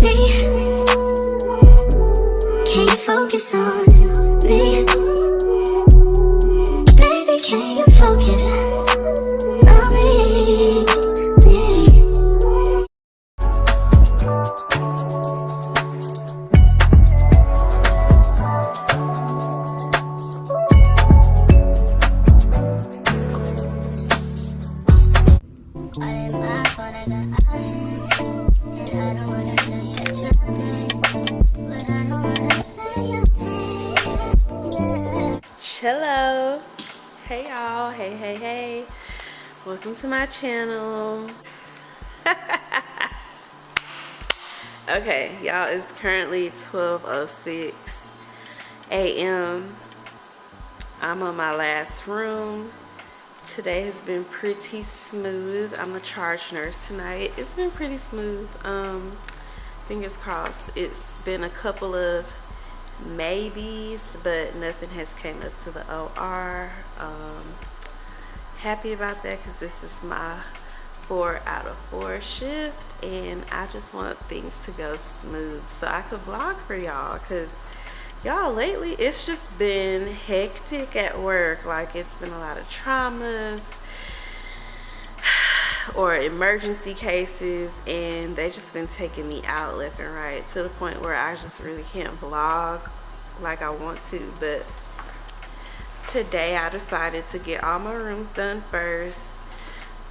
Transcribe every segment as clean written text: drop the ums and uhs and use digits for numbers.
me. Can you focus on me? Baby, can you focus on me? Hello, hey y'all, hey, welcome to my channel. Okay, y'all, it's currently 12:06 a.m. I'm on my last room. Today has been pretty smooth. I'm a charge nurse tonight. It's been pretty smooth. Fingers crossed. It's been a couple of maybes, but nothing has came up to the OR. Happy about that because this is my 4 out of 4 shift, and I just want things to go smooth so I could vlog for y'all, because y'all, lately it's just been hectic at work. Like, it's been a lot of traumas or emergency cases, and they just been taking me out left and right to the point where I just really can't vlog like I want to. But today I decided to get all my rooms done first,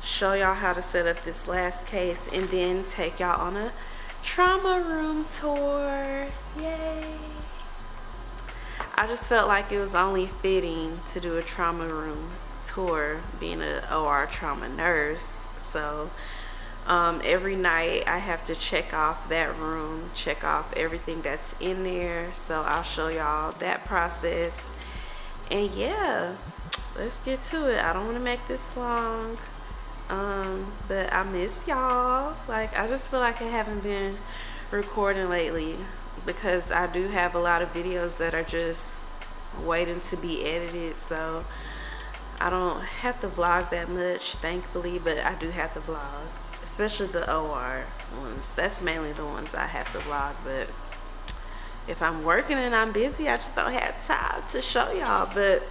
show y'all how to set up this last case, and then take y'all on a trauma room tour. Yay! I just felt like it was only fitting to do a trauma room tour, being an OR trauma nurse. So every night I have to check off that room, check off everything that's in there. So I'll show y'all that process. And yeah, let's get to it. I don't want to make this long, but I miss y'all. Like, I just feel like I haven't been recording lately, because I do have a lot of videos that are just waiting to be edited. So I don't have to vlog that much, thankfully, but I do have to vlog, especially the OR ones. That's mainly the ones I have to vlog. But if I'm working and I'm busy, I just don't have time to show y'all. But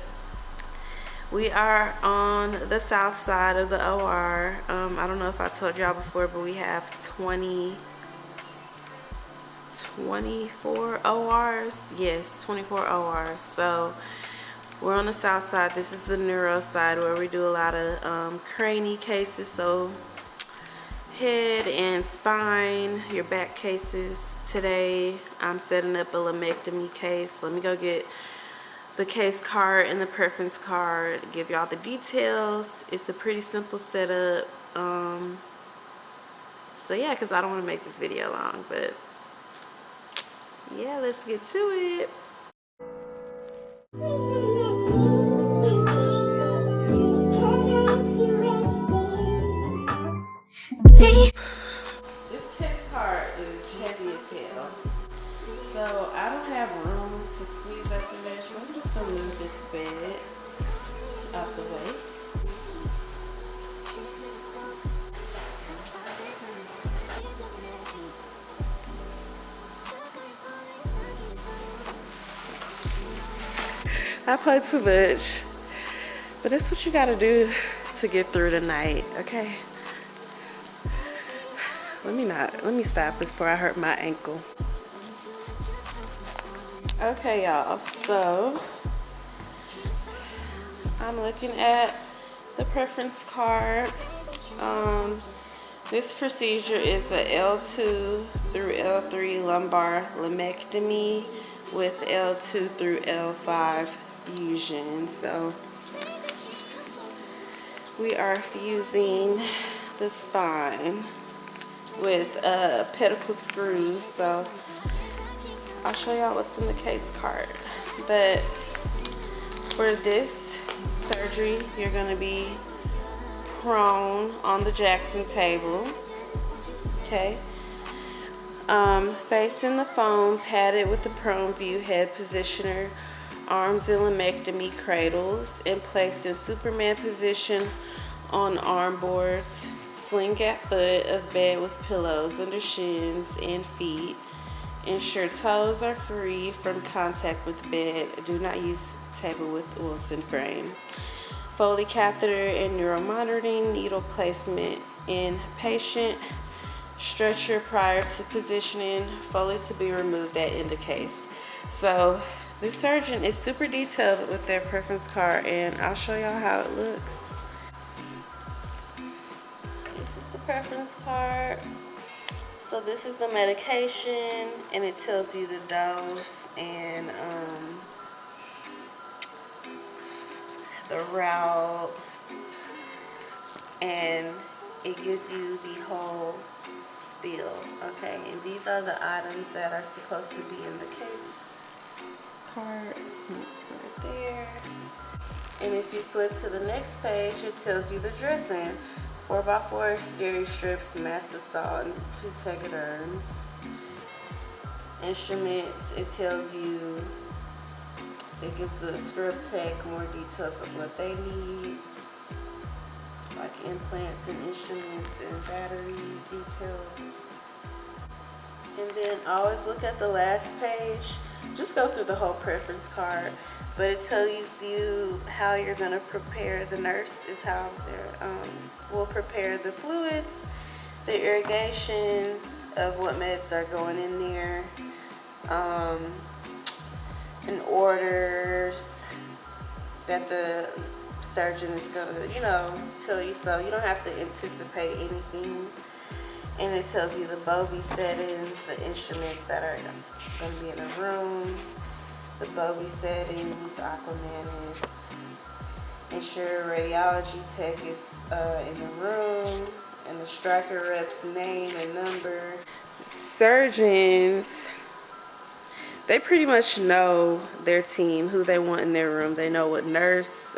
we are on the south side of the OR. I don't know if I told y'all before, but we have 24 ORs. Yes, 24 ORs. So we're on the south side. This is the neuro side, where we do a lot of cranie cases, so head and spine, your back cases. Today I'm setting up a lumpectomy case. Let me go get the case card and the preference card, give y'all the details. It's a pretty simple setup. So yeah, because I don't want to make this video long, but yeah, let's get to it. This case card is heavy as hell, so I don't have room to squeeze up in there, so I'm just gonna move this bed out the way. I play too much, but that's what you gotta do to get through the night, okay? Let me stop before I hurt my ankle. Okay, y'all, so I'm looking at the preference card. This procedure is a L2 through L3 lumbar lumpectomy with L2 through L5 fusion. So we are fusing the spine with pedicle screws. So I'll show y'all what's in the case card. But for this surgery, you're going to be prone on the Jackson table, okay? Facing the foam, padded with the prone view head positioner, arms in lumpectomy cradles, and placed in Superman position on arm boards, sling at foot of bed with pillows under shins and feet. Ensure toes are free from contact with bed. Do not use table with Wilson frame. Foley catheter and neuromonitoring. Needle placement in patient. Stretcher prior to positioning. Foley to be removed at end of case. So this surgeon is super detailed with their preference card, and I'll show y'all how it looks. This is the preference card. So this is the medication, and it tells you the dose and the route, and it gives you the whole spiel. Okay, and these are the items that are supposed to be in the case card. It's right there. And if you flip to the next page, it tells you the dressing. 4x4 steri strips, mast salt, and 2 tegaderms. Instruments, it tells you, it gives the scrub tech more details of what they need, like implants and instruments and battery details. And then always look at the last page. Just go through the whole preference card, but it tells you how you're going to prepare. The nurse is how they will prepare the fluids, the irrigation of what meds are going in there, and orders that the surgeon is going to, tell you, so you don't have to anticipate anything. And it tells you the Bovie settings, the instruments that are going to be in a room, the Bovie settings, Aquaman is, ensure radiology tech is in the room, and the striker rep's name and number. Surgeons, they pretty much know their team, who they want in their room. They know what nurse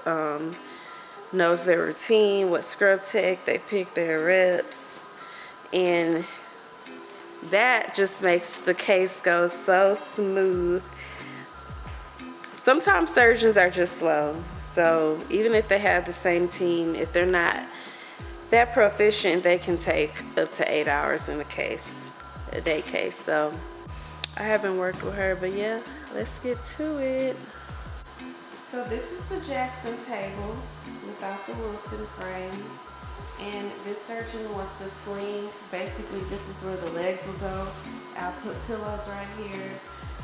knows their routine, what scrub tech, they pick their reps. And that just makes the case go so smooth. Sometimes surgeons are just slow. So even if they have the same team, if they're not that proficient, they can take up to 8 hours in a day case. So I haven't worked with her, but yeah, let's get to it. So this is the Jackson table without the Wilson frame. And this surgeon wants to sling. Basically, this is where the legs will go. I'll put pillows right here.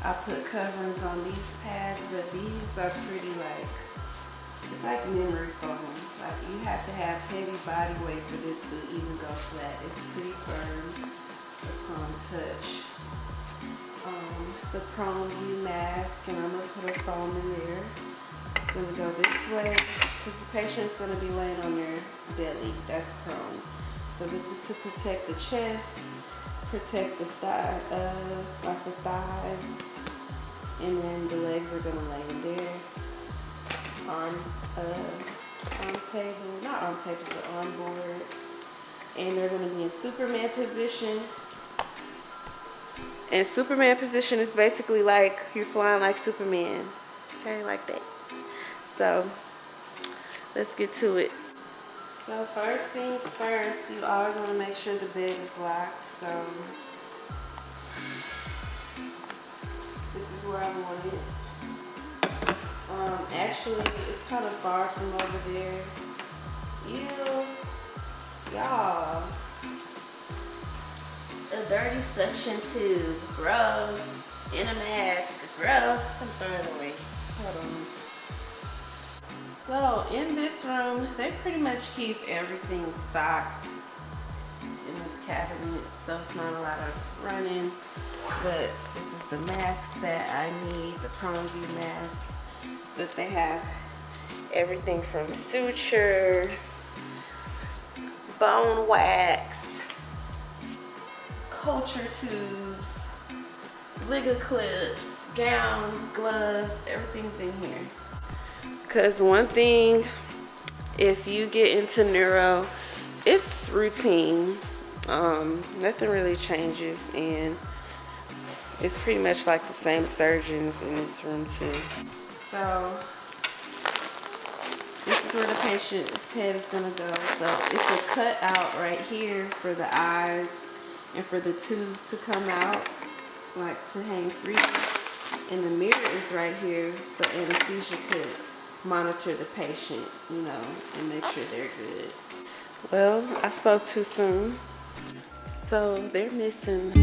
I'll put coverings on these pads, but these are pretty it's like memory foam. Like, you have to have heavy body weight for this to even go flat. It's pretty firm. The palm touch. The prone view mask, and I'm going to put a foam in there. It's going to go this way because the patient is going to be laying on their belly. That's prone. So this is to protect the chest, protect the thigh, like the thighs, and then the legs are going to lay in there. Arm table, not arm table, but arm board. And they're going to be in Superman position. And Superman position is basically like you're flying like Superman. Okay, like that. So let's get to it. So first things first, you always want to make sure the bed is locked. So this is where I want it. Actually, it's kind of far from over there. Y'all, a dirty suction tube, gross. In a mask, gross. I'm throwing it away. Hold on. So in this room, they pretty much keep everything stocked in this cabinet, so it's not a lot of running. But this is the mask that I need, the prone view mask. But they have everything from suture, bone wax, culture tubes, Liga clips, gowns, gloves, everything's in here. Because one thing, if you get into neuro, it's routine. Nothing really changes, and it's pretty much like the same surgeons in this room too. So this is where the patient's head is gonna go. So it's a cut out right here for the eyes and for the tube to come out, like to hang free. And the mirror is right here, so anesthesia could monitor the patient, you know, and make sure they're good. Well, I spoke too soon. So they're missing.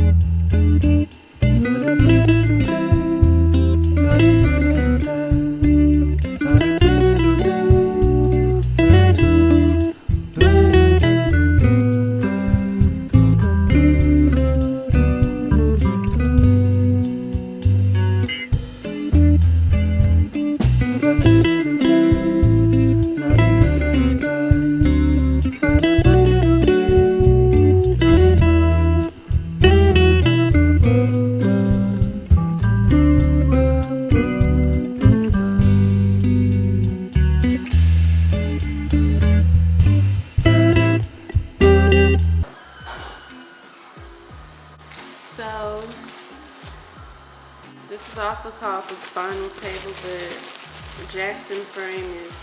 So this is also called the spinal table, but Jackson frame is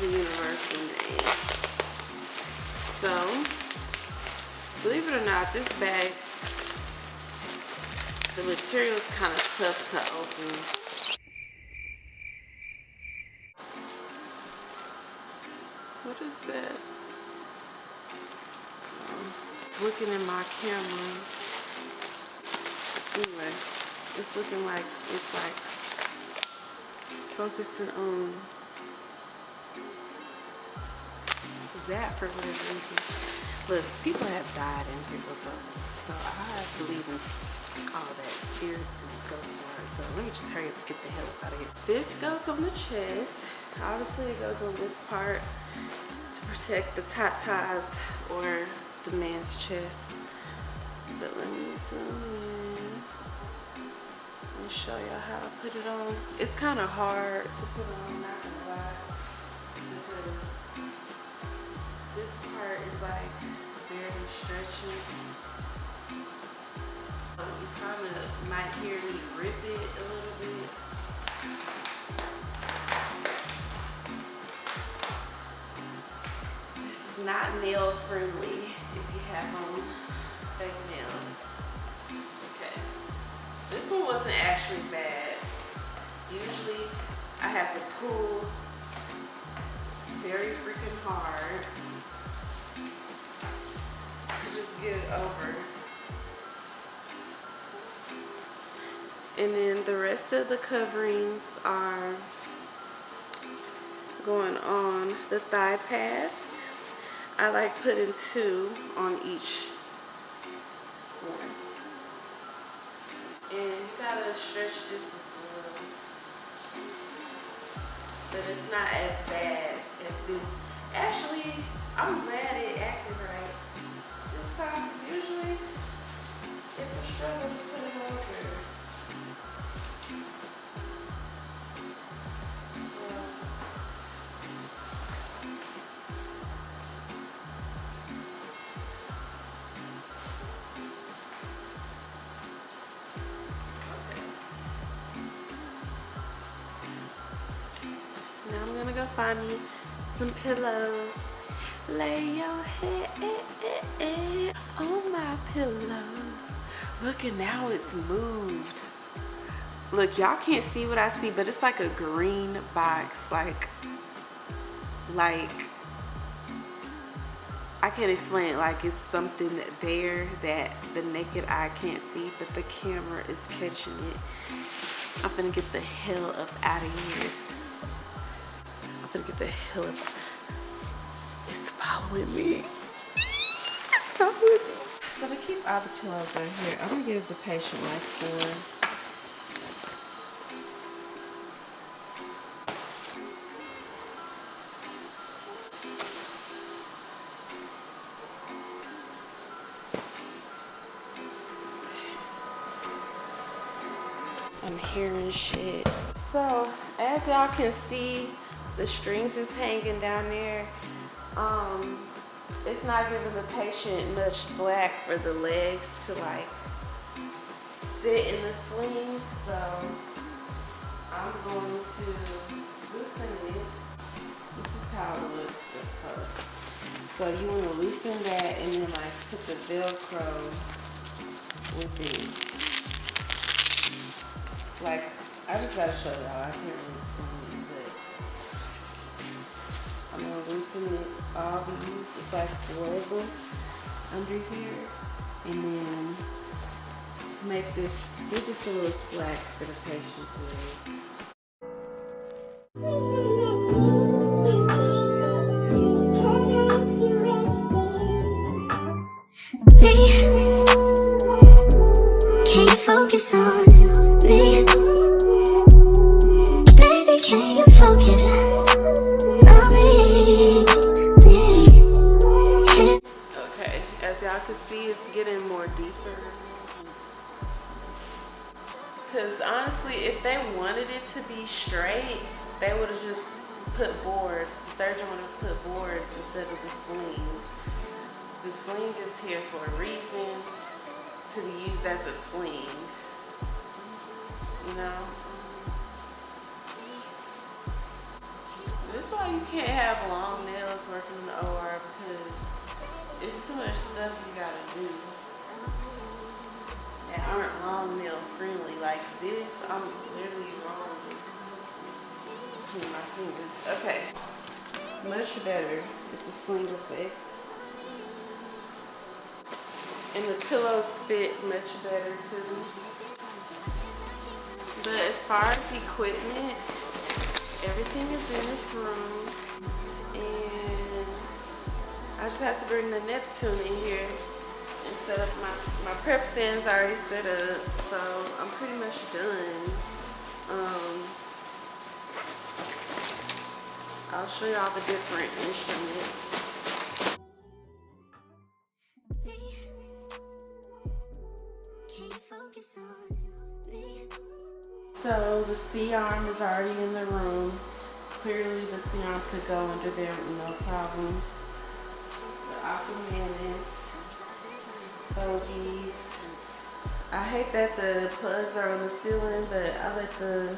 the universal name. So, believe it or not, this bag, the material is kind of tough to open. What is that? It's looking in my camera. Anyway, it's looking like it's like focusing on that for whatever reason. Look, people have died in here before, so I believe in all that, spirits and ghosts and all that. So let me just hurry up and get the hell out of here. This goes on the chest. Obviously, it goes on this part to protect the tatas or the man's chest. But let me zoom in and show y'all how to put it on. It's kind of hard to put on, not gonna lie, because this part is like very stretchy. You kind of might hear me rip it a little bit. This is not nail friendly if you have on fake nails. Okay. This one wasn't actually bad. Usually I have to pull very freaking hard to just get it over. And then the rest of the coverings are going on the thigh pads. I like putting 2 on each one. And you gotta stretch this as well. But it's not as bad as this. Actually, I'm glad it acted right this time, because usually it's a struggle to put it over. Now I'm gonna go find me some pillows. Lay your head on my pillow. Look, and now it's moved. Look, y'all can't see what I see, but it's like a green box. Like I can't explain it. Like it's something there that the naked eye can't see, but the camera is catching it. I'm gonna get the hell up out of here. I'm gonna get the hell up. It's following me. It's following me. So to keep all the pillows right here, I'm gonna give the patient like 4. I'm hearing shit. So as y'all can see, the strings is hanging down there. It's not giving the patient much slack for the legs to like sit in the sling, so I'm going to loosen it. This how it looks up close. So you want to loosen that and then like put the Velcro with it. Like, I just gotta show y'all. I can't really explain it, but I'm gonna loosen it, all these. It's like 4 of them under here, and then make this, give this a little slack for the patient's legs. Me, can you focus on me? Baby, can you focus on me? Okay, as y'all can see, it's getting more deeper. Because honestly, if they wanted it to be straight, they would have just put boards. The surgeon would have put boards instead of the sling. The sling is here for a reason, to be used as a sling. You know? This is why you can't have long nails working in the OR, because it's too much stuff you gotta do that aren't long nail friendly. Like this, I'm literally rolling this between my fingers. Okay, much better. It's a sling effect. And the pillows fit much better too. But as far as equipment, everything is in this room. And I just have to bring the Neptune in here and set up my prep stand's already set up, so I'm pretty much done. I'll show you all the different instruments. So the C-arm is already in the room. Clearly the C-arm could go under there with no problems. The Aquamanus, bogies. I hate that the plugs are on the ceiling, but I let the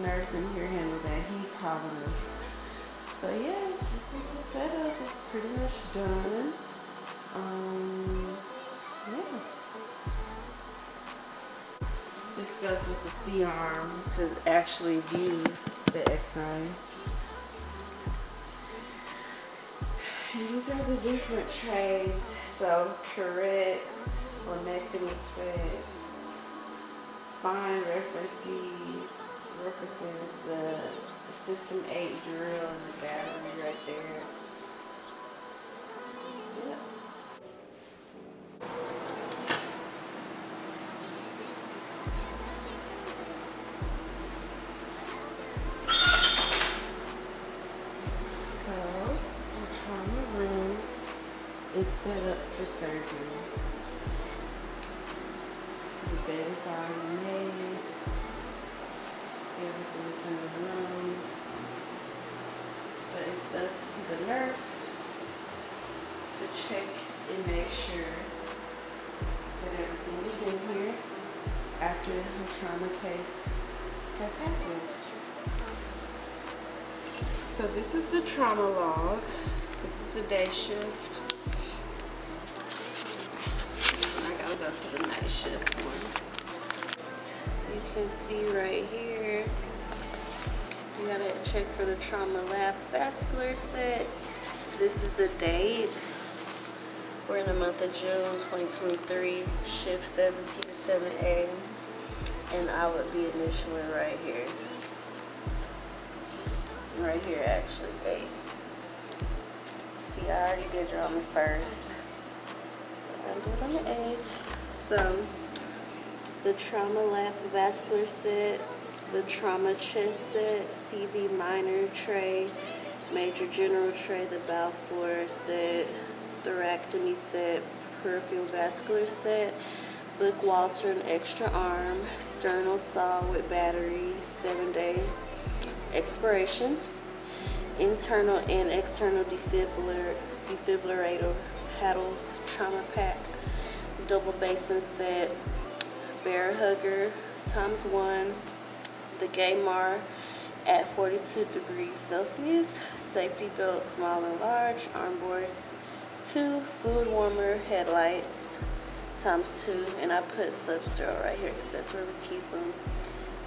nurse in here handle that. He's tall enough. So yes, this is the setup. It's pretty much done. Yeah. This goes with the C-arm to actually view the X-ray. And these are the different trays. So corrects, lumpectomy set, spine references the System 8 drill and the battery right there. Yep. So the trauma room is set up for surgery. The bed is already made. Everything's in the room. But it's up to the nurse to check and make sure that everything is in here after the trauma case has happened. So this is the trauma log. This is the day shift. I gotta go to the night shift one. You can see right here, you gotta check for the trauma lab vascular set. This is the date. We're in the month of June 2023, shift 7P to 7A. And I would be initialing right here. Right here, actually, 8. See, I already did it on the 1st. So I'm gonna do it on the 8th. So, the trauma lap vascular set, the trauma chest set, CV minor tray, major general tray, the Balfour set, thoracotomy set, peripheral vascular set, Book Walter and extra arm, sternal saw with battery, 7-day expiration, internal and external defibrillator paddles, trauma pack, double basin set, bear hugger ×1, the Gaymar at 42 degrees Celsius. Safety belt small and large. Arm boards 2. Fluid warmer headlights ×2. And I put substerol right here because that's where we keep them.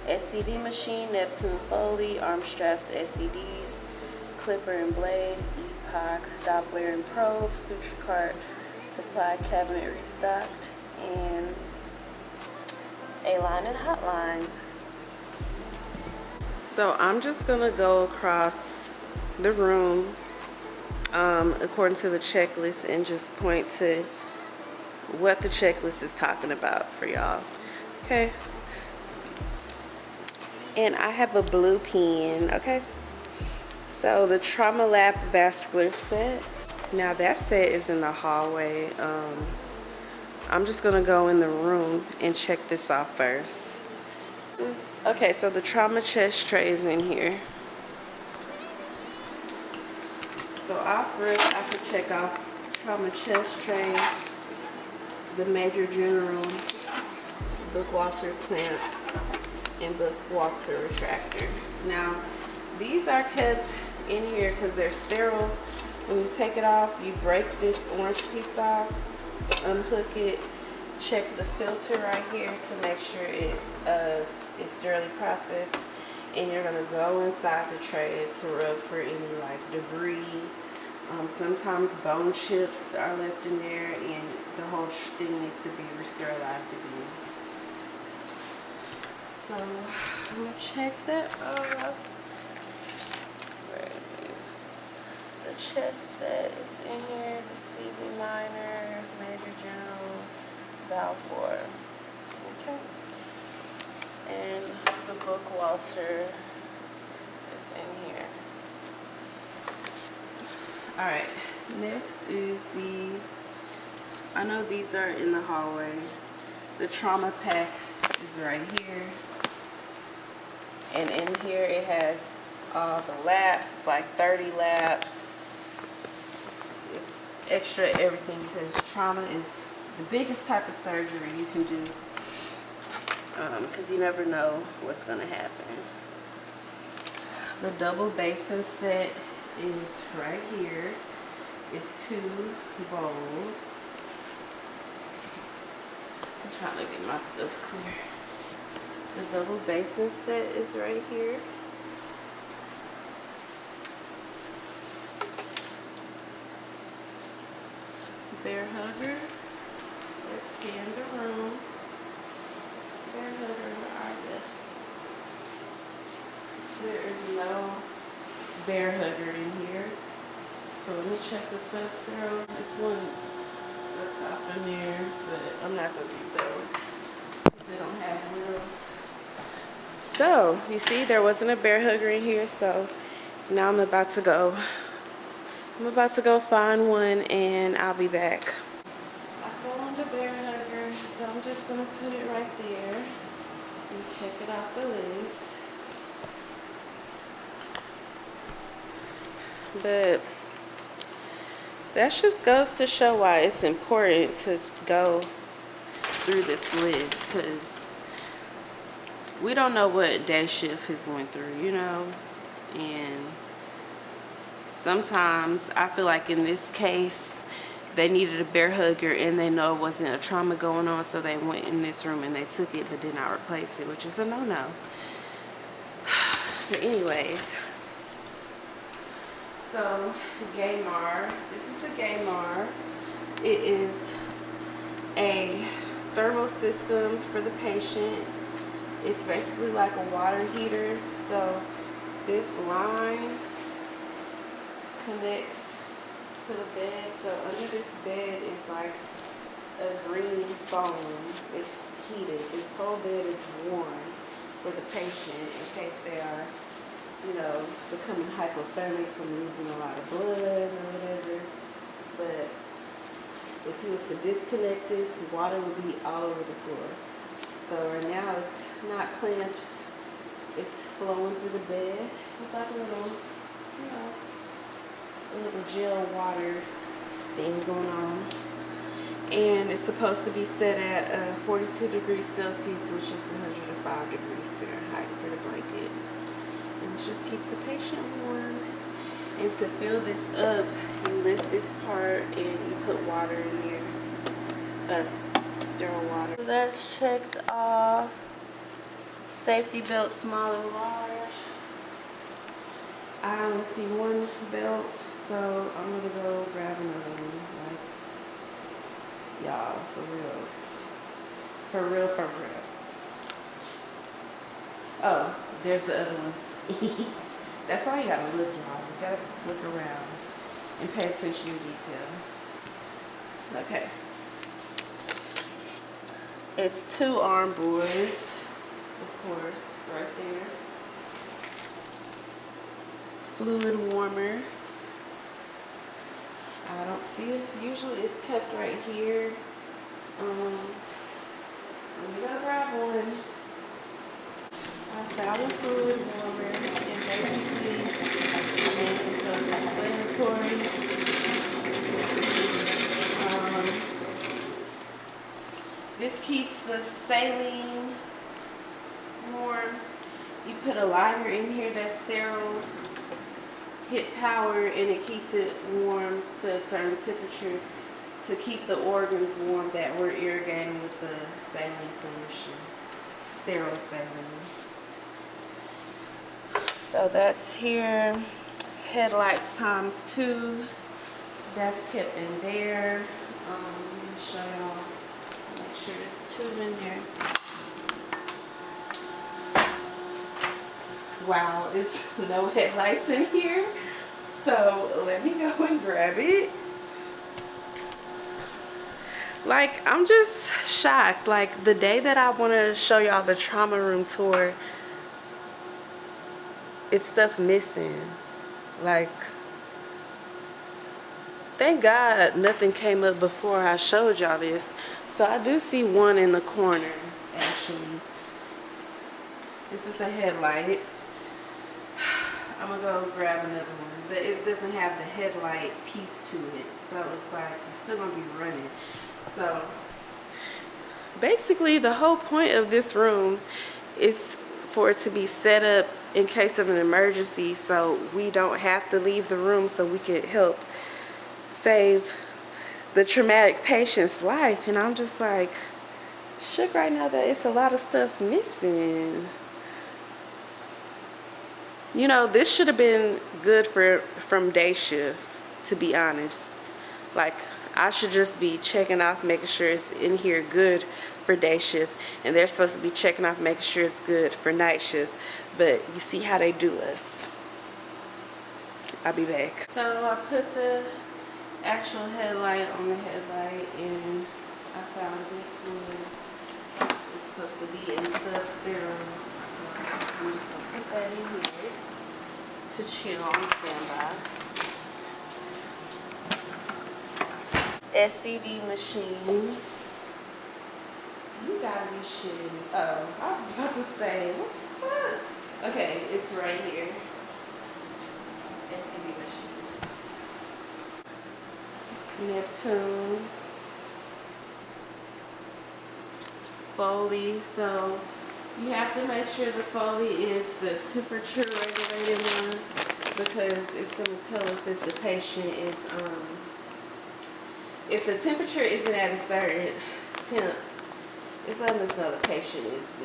SCD machine, Neptune Foley, arm straps, SCDs, clipper and blade, epoch, Doppler and probe, suture cart, supply cabinet restocked, and a line and hotline. So I'm just gonna go across the room according to the checklist and just point to what the checklist is talking about for y'all. Okay. And I have a blue pen, okay? So the Trauma Lab vascular set. Now that set is in the hallway. I'm just gonna go in the room and check this off first. Okay, so the trauma chest tray is in here. So off rip, I could check off trauma chest tray, the major general, book washer clamps, and book washer retractor. Now, these are kept in here because they're sterile. When you take it off, you break this orange piece off, unhook it, check the filter right here to make sure it is sterilely processed, and you're gonna go inside the tray to rub for any like debris. Sometimes bone chips are left in there, and the whole thing needs to be re-sterilized again. So I'm gonna check that off. Where is it? The chest set is in here. The CV minor, major general, valve 4. Okay. And the book washer is in here. Alright, next is I know these are in the hallway. The trauma pack is right here. And in here it has all the laps. It's like 30 laps. It's extra everything because trauma is the biggest type of surgery you can do. Because you never know what's going to happen. The double basin set is right here. It's 2 bowls. I'm trying to get my stuff clear. The double basin set is right here. Bear hugger. Let's scan the room. Bear hugger, where are you? There is no bear hugger in here. So let me check the substerol. This one looked off in there, but I'm not going to be so because they don't have wheels. So you see, there wasn't a bear hugger in here, so now I'm about to go find one, and I'll be back. I found a bear hugger, so I'm just going to put it right there and check it off the list. But that just goes to show why it's important to go through this list, because we don't know what day shift has went through, you know. And sometimes I feel like in this case they needed a bear hugger and they know it wasn't a trauma going on, so they went in this room and they took it but did not replace it, which is a no-no. But anyways, so Gaymar, this is a Gaymar. It is a thermal system for the patient. It's basically like a water heater. So this line connects to the bed. So under this bed is like a green foam. It's heated. This whole bed is warm for the patient in case they are, you know, becoming hypothermic from losing a lot of blood or whatever. But if he was to disconnect this, water would be all over the floor. So right now it's not clamped. It's flowing through the bed. It's like a little, you know, a little gel water thing going on. And it's supposed to be set at 42 degrees Celsius, which is 105 degrees Fahrenheit for the blanket. And This just keeps the patient warm. And to fill this up, you lift this part and you put water in here, sterile water. So that's checked off. Safety belt, small and large. I only see one belt, so I'm gonna go grab another one. Like, y'all, for real. For real, for real. Oh, there's the other one. That's why you gotta look, y'all. You gotta look around and pay attention to detail. Okay. It's 2 arm boards, of course, right there. Fluid warmer. I don't see it. Usually it's kept right here. I'm gonna grab one. I found a fluid warmer, and basically it's self-explanatory. This keeps the saline warm. You put a liner in here that's sterile, hit power, and it keeps it warm to a certain temperature to keep the organs warm that we're irrigating with the saline solution, sterile saline. So that's here. Headlights ×2. That's kept in there. Let me show y'all. Make sure there's 2 in there. Wow, it's no headlights in here. So let me go and grab it. Like, I'm just shocked. Like, the day that I want to show y'all the trauma room tour, it's stuff missing. Like, thank God nothing came up before I showed y'all this. So I do see one in the corner, actually. This is a headlight. I'm gonna go grab another one, but it doesn't have the headlight piece to it, so it's like it's still gonna be running. So basically the whole point of this room is for it to be set up in case of an emergency, so we don't have to leave the room, so we could help save the traumatic patient's life. And I'm just like shook right now that it's a lot of stuff missing. You know, this should have been good from day shift, to be honest. Like, I should just be checking off, making sure it's in here good for day shift, and they're supposed to be checking off, making sure it's good for night shift. But you see how they do us. I'll be back. So I put the actual headlight on the headlight, and I found this one. It's supposed to be in sub-sterile. I'm just gonna put that in here to chill on standby. SCD machine. You gotta be shitting me. Oh, I was about to say, what the fuck? Okay, it's right here. SCD machine. Neptune. Foley. So you have to make sure the Foley is the temperature regulated one, because it's going to tell us if the patient is, if the temperature isn't at a certain temp, it's letting us know the patient is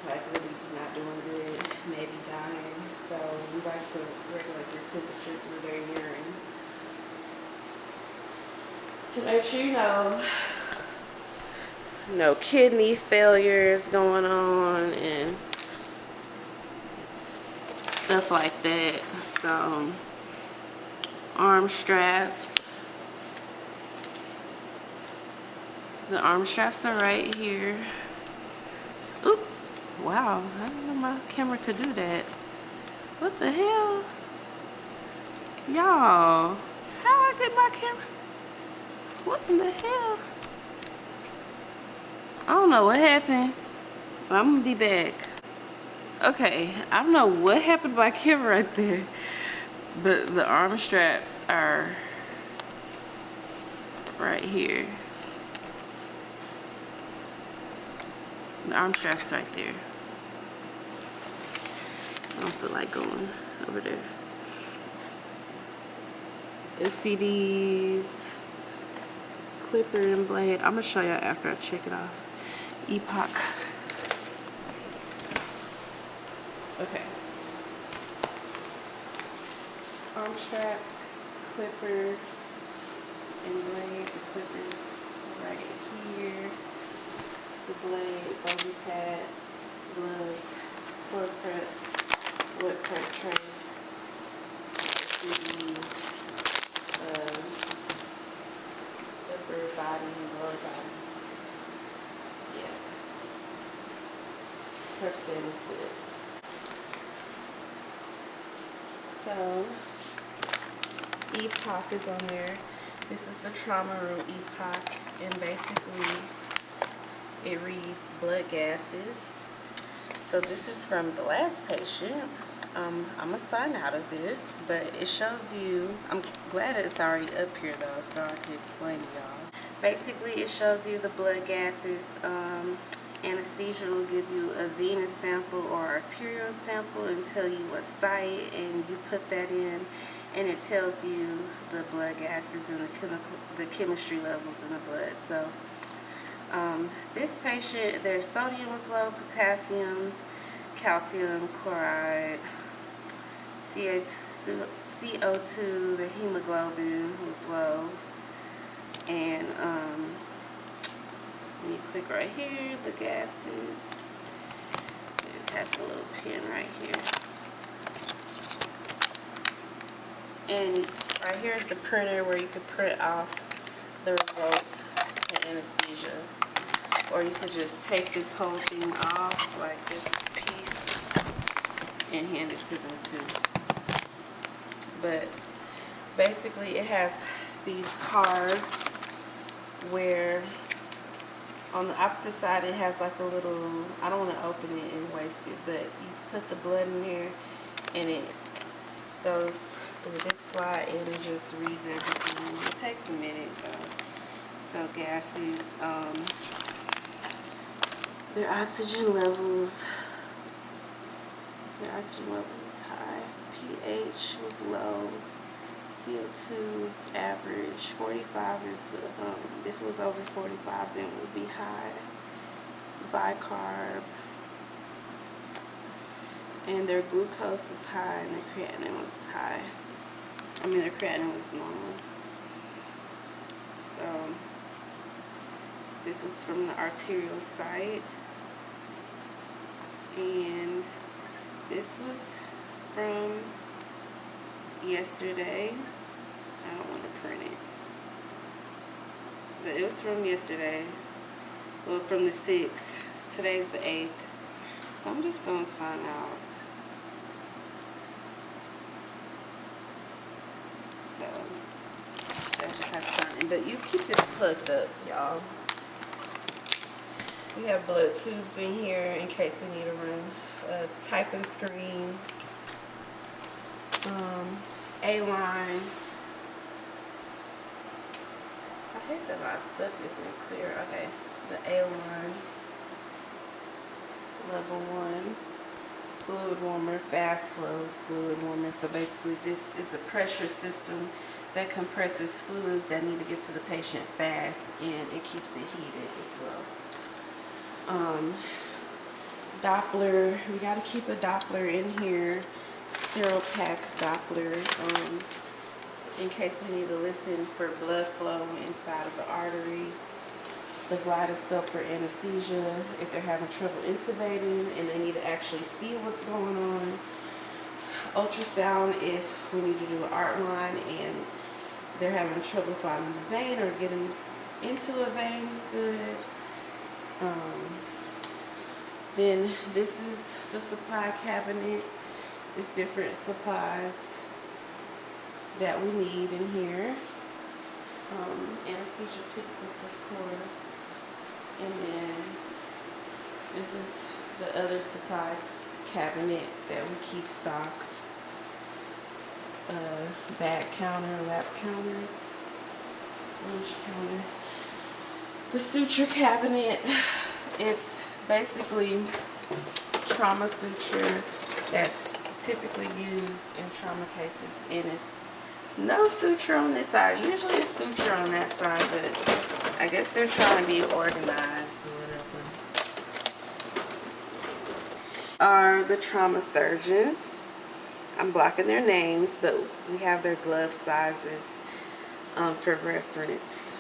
like really not doing good, maybe dying. So we like to regulate their temperature through their urine to make sure no kidney failures going on and stuff like that. So arm straps. The arm straps are right here. Oop! Wow, I didn't know my camera could do that. What the hell? Y'all, how I get my camera? What in the hell? I don't know what happened, but I'm gonna be back. Okay, I don't know what happened to my camera right there, but the arm straps are right here. The arm straps right there. I don't feel like going. over there. CDs, clipper and blade. I'm gonna show y'all after I check it off. Epoch. Okay. Arm straps, clipper and blade. The clippers right here. The blade, bobby pad, gloves, cord prep, wood prep tray, CDs, upper body, lower body. Yeah. Prep set is good. So, Epoch is on there. This is the trauma room Epoch, and basically it reads blood gases. So this is from the last patient. I'm gonna sign out of this, but it shows you, I'm glad it's already up here though, so I can explain to y'all. Basically, it shows you the blood gases. Anesthesia will give you a venous sample or arterial sample and tell you what site, and you put that in, and it tells you the blood gases and the chemistry levels in the blood. So this patient, their sodium was low, potassium, calcium, chloride, CO2, their hemoglobin was low, and when you click right here, the gases, it has a little pin right here. And right here is the printer where you could print off the results to anesthesia. Or you could just take this whole thing off, like this piece, and hand it to them too. But basically it has these cards where on the opposite side it has like a little, I don't want to open it and waste it, but you put the blood in there and it goes through this slide and it just reads everything. It takes a minute though. So gases, their oxygen levels high, pH was low, CO2 is average, 45 is the, if it was over 45 then it would be high, bicarb, and their glucose is high and their creatinine was high. I mean their creatinine was normal. So this was from the arterial site, and this was from yesterday. I don't want to print it, but it was from yesterday. Well, from the 6th. Today's the 8th. So I'm just going to sign out. So I just have to sign in. But you keep this plugged up, y'all. We have blood tubes in here in case we need to run a typing screen. A-line. I hate that my stuff isn't clear. Okay, the A-line. Level 1. Fluid warmer, fast flow fluid warmer. So basically this is a pressure system that compresses fluids that need to get to the patient fast, and it keeps it heated as well. Doppler, we got to keep a Doppler in here, sterile pack Doppler, in case we need to listen for blood flow inside of the artery. The glidoscope for anesthesia if they're having trouble intubating and they need to actually see what's going on. Ultrasound if we need to do an art line and they're having trouble finding the vein or getting into a vein good. Then this is the supply cabinet. It's different supplies that we need in here. Anesthesia pieces, of course. And then this is the other supply cabinet that we keep stocked. Bag counter, lap counter, sponge counter. The suture cabinet, it's basically trauma suture that's typically used in trauma cases, and it's no suture on this side. Usually it's suture on that side, but I guess they're trying to be organized or whatever. Are the trauma surgeons. I'm blocking their names, but we have their glove sizes for reference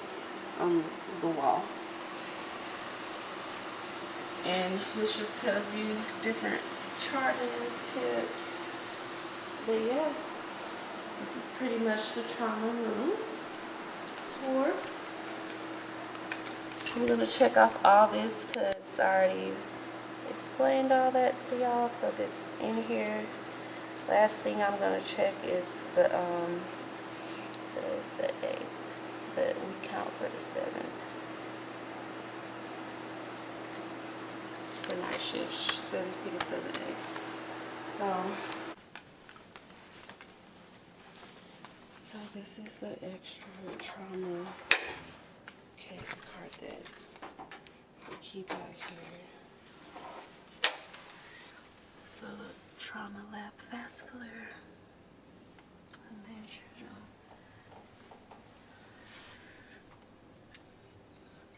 on the wall. And this just tells you different charting tips. But yeah, this is pretty much the trauma room tour. I'm gonna check off all this because I already explained all that to y'all. So this is in here. Last thing I'm gonna check is the today's the 8th, but we count for the 7th. For night shift, 7P to 7A. So this is the extra trauma case card that we keep out here. So the trauma lab vascular measure,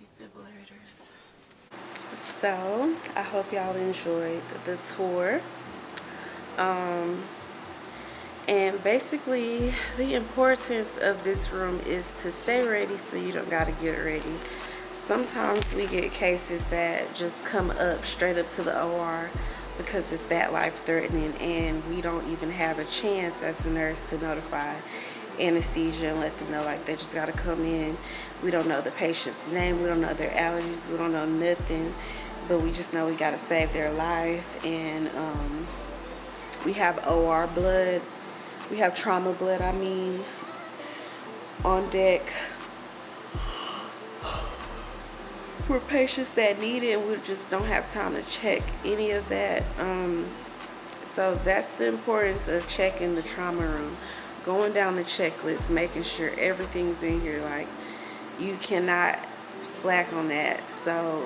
defibrillators. So I hope y'all enjoyed the tour. And basically the importance of this room is to stay ready so you don't gotta get ready. Sometimes we get cases that just come up straight up to the OR because it's that life-threatening, and we don't even have a chance as a nurse to notify anesthesia and let them know, like, they just got to come in. We don't know the patient's name, we don't know their allergies, we don't know nothing, but we just know we got to save their life. And we have OR blood, we have trauma blood, I mean, on deck for patients that need it, and we just don't have time to check any of that. So that's the importance of checking the trauma room, going down the checklist, making sure everything's in here. Like, you cannot slack on that. So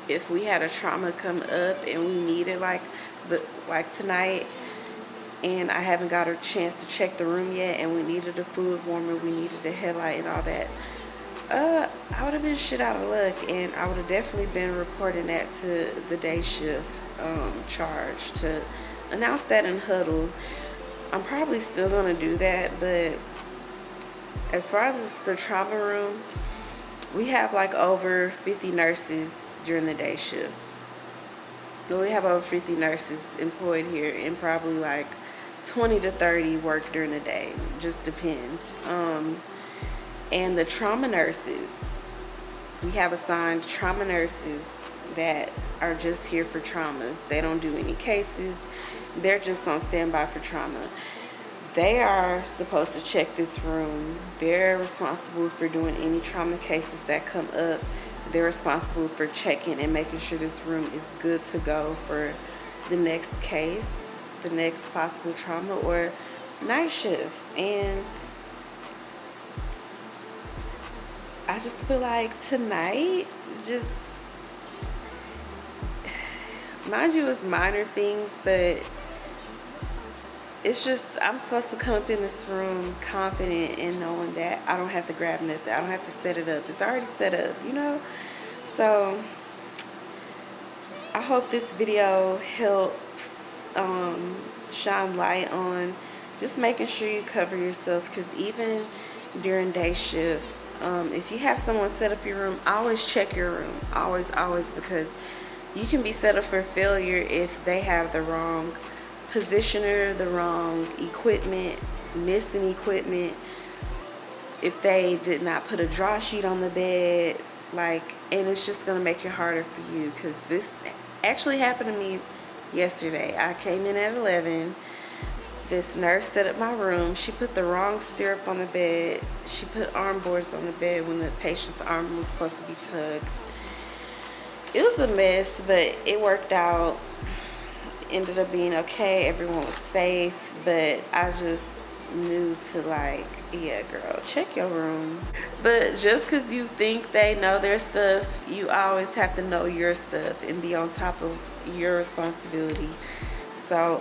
if we had a trauma come up and we needed like tonight, and I haven't got a chance to check the room yet, and we needed a fluid warmer, we needed a headlight and all that, I would have been shit out of luck, and I would have definitely been reporting that to the day shift charge to announce that in huddle. I'm probably still gonna do that, but as far as the trauma room, we have like over 50 nurses during the day shift. We have over 50 nurses employed here, and probably like 20 to 30 work during the day. Just depends. And the trauma nurses, we have assigned trauma nurses that are just here for traumas. They don't do any cases. They're just on standby for trauma. They are supposed to check this room. They're responsible for doing any trauma cases that come up. They're responsible for checking and making sure this room is good to go for the next case, the next possible trauma or night shift. And I just feel like tonight, just, mind you, it's minor things, but it's just, I'm supposed to come up in this room confident and knowing that I don't have to grab nothing. I don't have to set it up. It's already set up, you know? So I hope this video helps shine light on just making sure you cover yourself, because even during day shift, if you have someone set up your room, always check your room. Always, always, because you can be set up for failure if they have the wrong positioner, the wrong equipment, missing equipment, if they did not put a draw sheet on the bed, like, and it's just gonna make it harder for you. Because this actually happened to me yesterday. I came in at 11. This nurse set up my room. She put the wrong stirrup on the bed. She put arm boards on the bed when the patient's arm was supposed to be tugged. It was a mess, but it worked out. Ended up being okay. Everyone was safe, but I just knew to, like, yeah, girl, check your room. But just because you think they know their stuff, you always have to know your stuff and be on top of your responsibility. So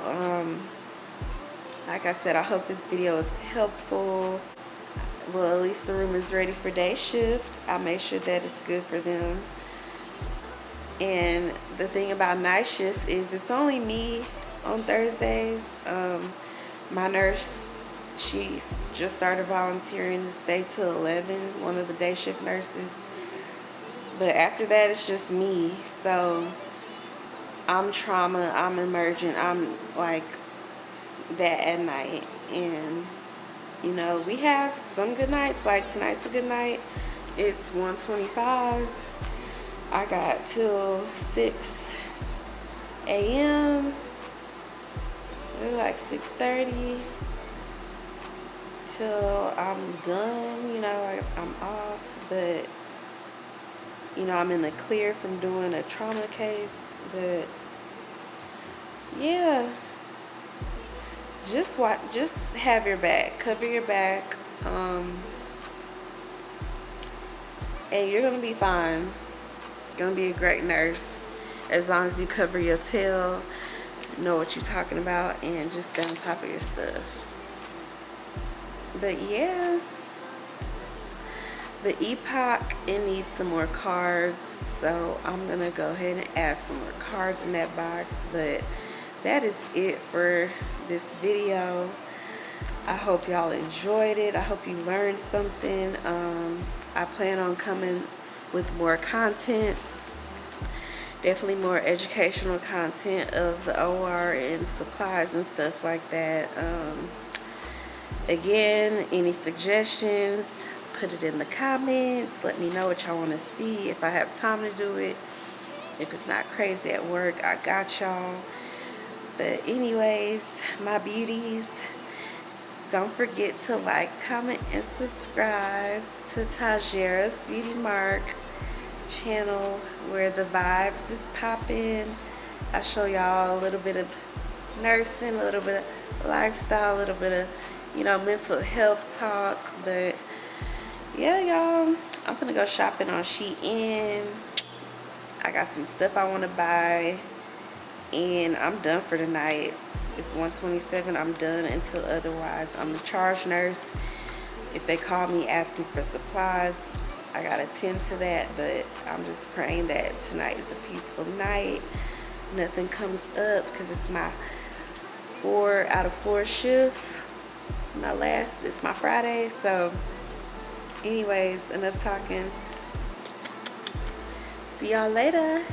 like I said, I hope this video is helpful. Well, at least the room is ready for day shift. I make sure that it's good for them. And the thing about night shift is it's only me on Thursdays. My nurse, she just started volunteering to stay till 11, one of the day shift nurses. But after that, it's just me. So I'm trauma, I'm emergent, I'm like that at night. And you know, we have some good nights, like tonight's a good night. It's 1:25. I got till 6 a.m. Maybe like 6:30 till I'm done. You know, I'm off, but you know, I'm in the clear from doing a trauma case. But yeah, just have your back, cover your back, and you're gonna be fine. You're gonna be a great nurse as long as you cover your tail, know what you're talking about, and just stay on top of your stuff. But yeah, the epoch, it needs some more cards, so I'm gonna go ahead and add some more cards in that box. But that is it for this video. I hope y'all enjoyed it. I hope you learned something. I plan on coming with more content, definitely more educational content of the OR and supplies and stuff like that. Again, any suggestions, put it in the comments. Let me know what y'all want to see. If I have time to do it, if it's not crazy at work, I got y'all. But anyways, my beauties, don't forget to like, comment, and subscribe to Tahjeira's Beauty Mark channel, where the vibes is popping. I show y'all a little bit of nursing, a little bit of lifestyle, a little bit of, you know, mental health talk. But yeah, y'all, I'm gonna go shopping on Shein. I got some stuff I want to buy, and I'm done for the night. It's 1:27. I'm done until otherwise. I'm the charge nurse. If they call me asking for supplies, I gotta tend to that. But I'm just praying that tonight is a peaceful night. Nothing comes up, because it's my 4 out of 4 shift. It's my Friday. So anyways, enough talking. See y'all later.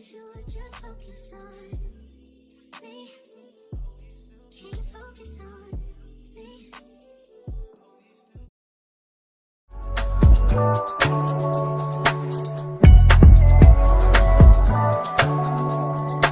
You would just focus on me. Can you focus on me?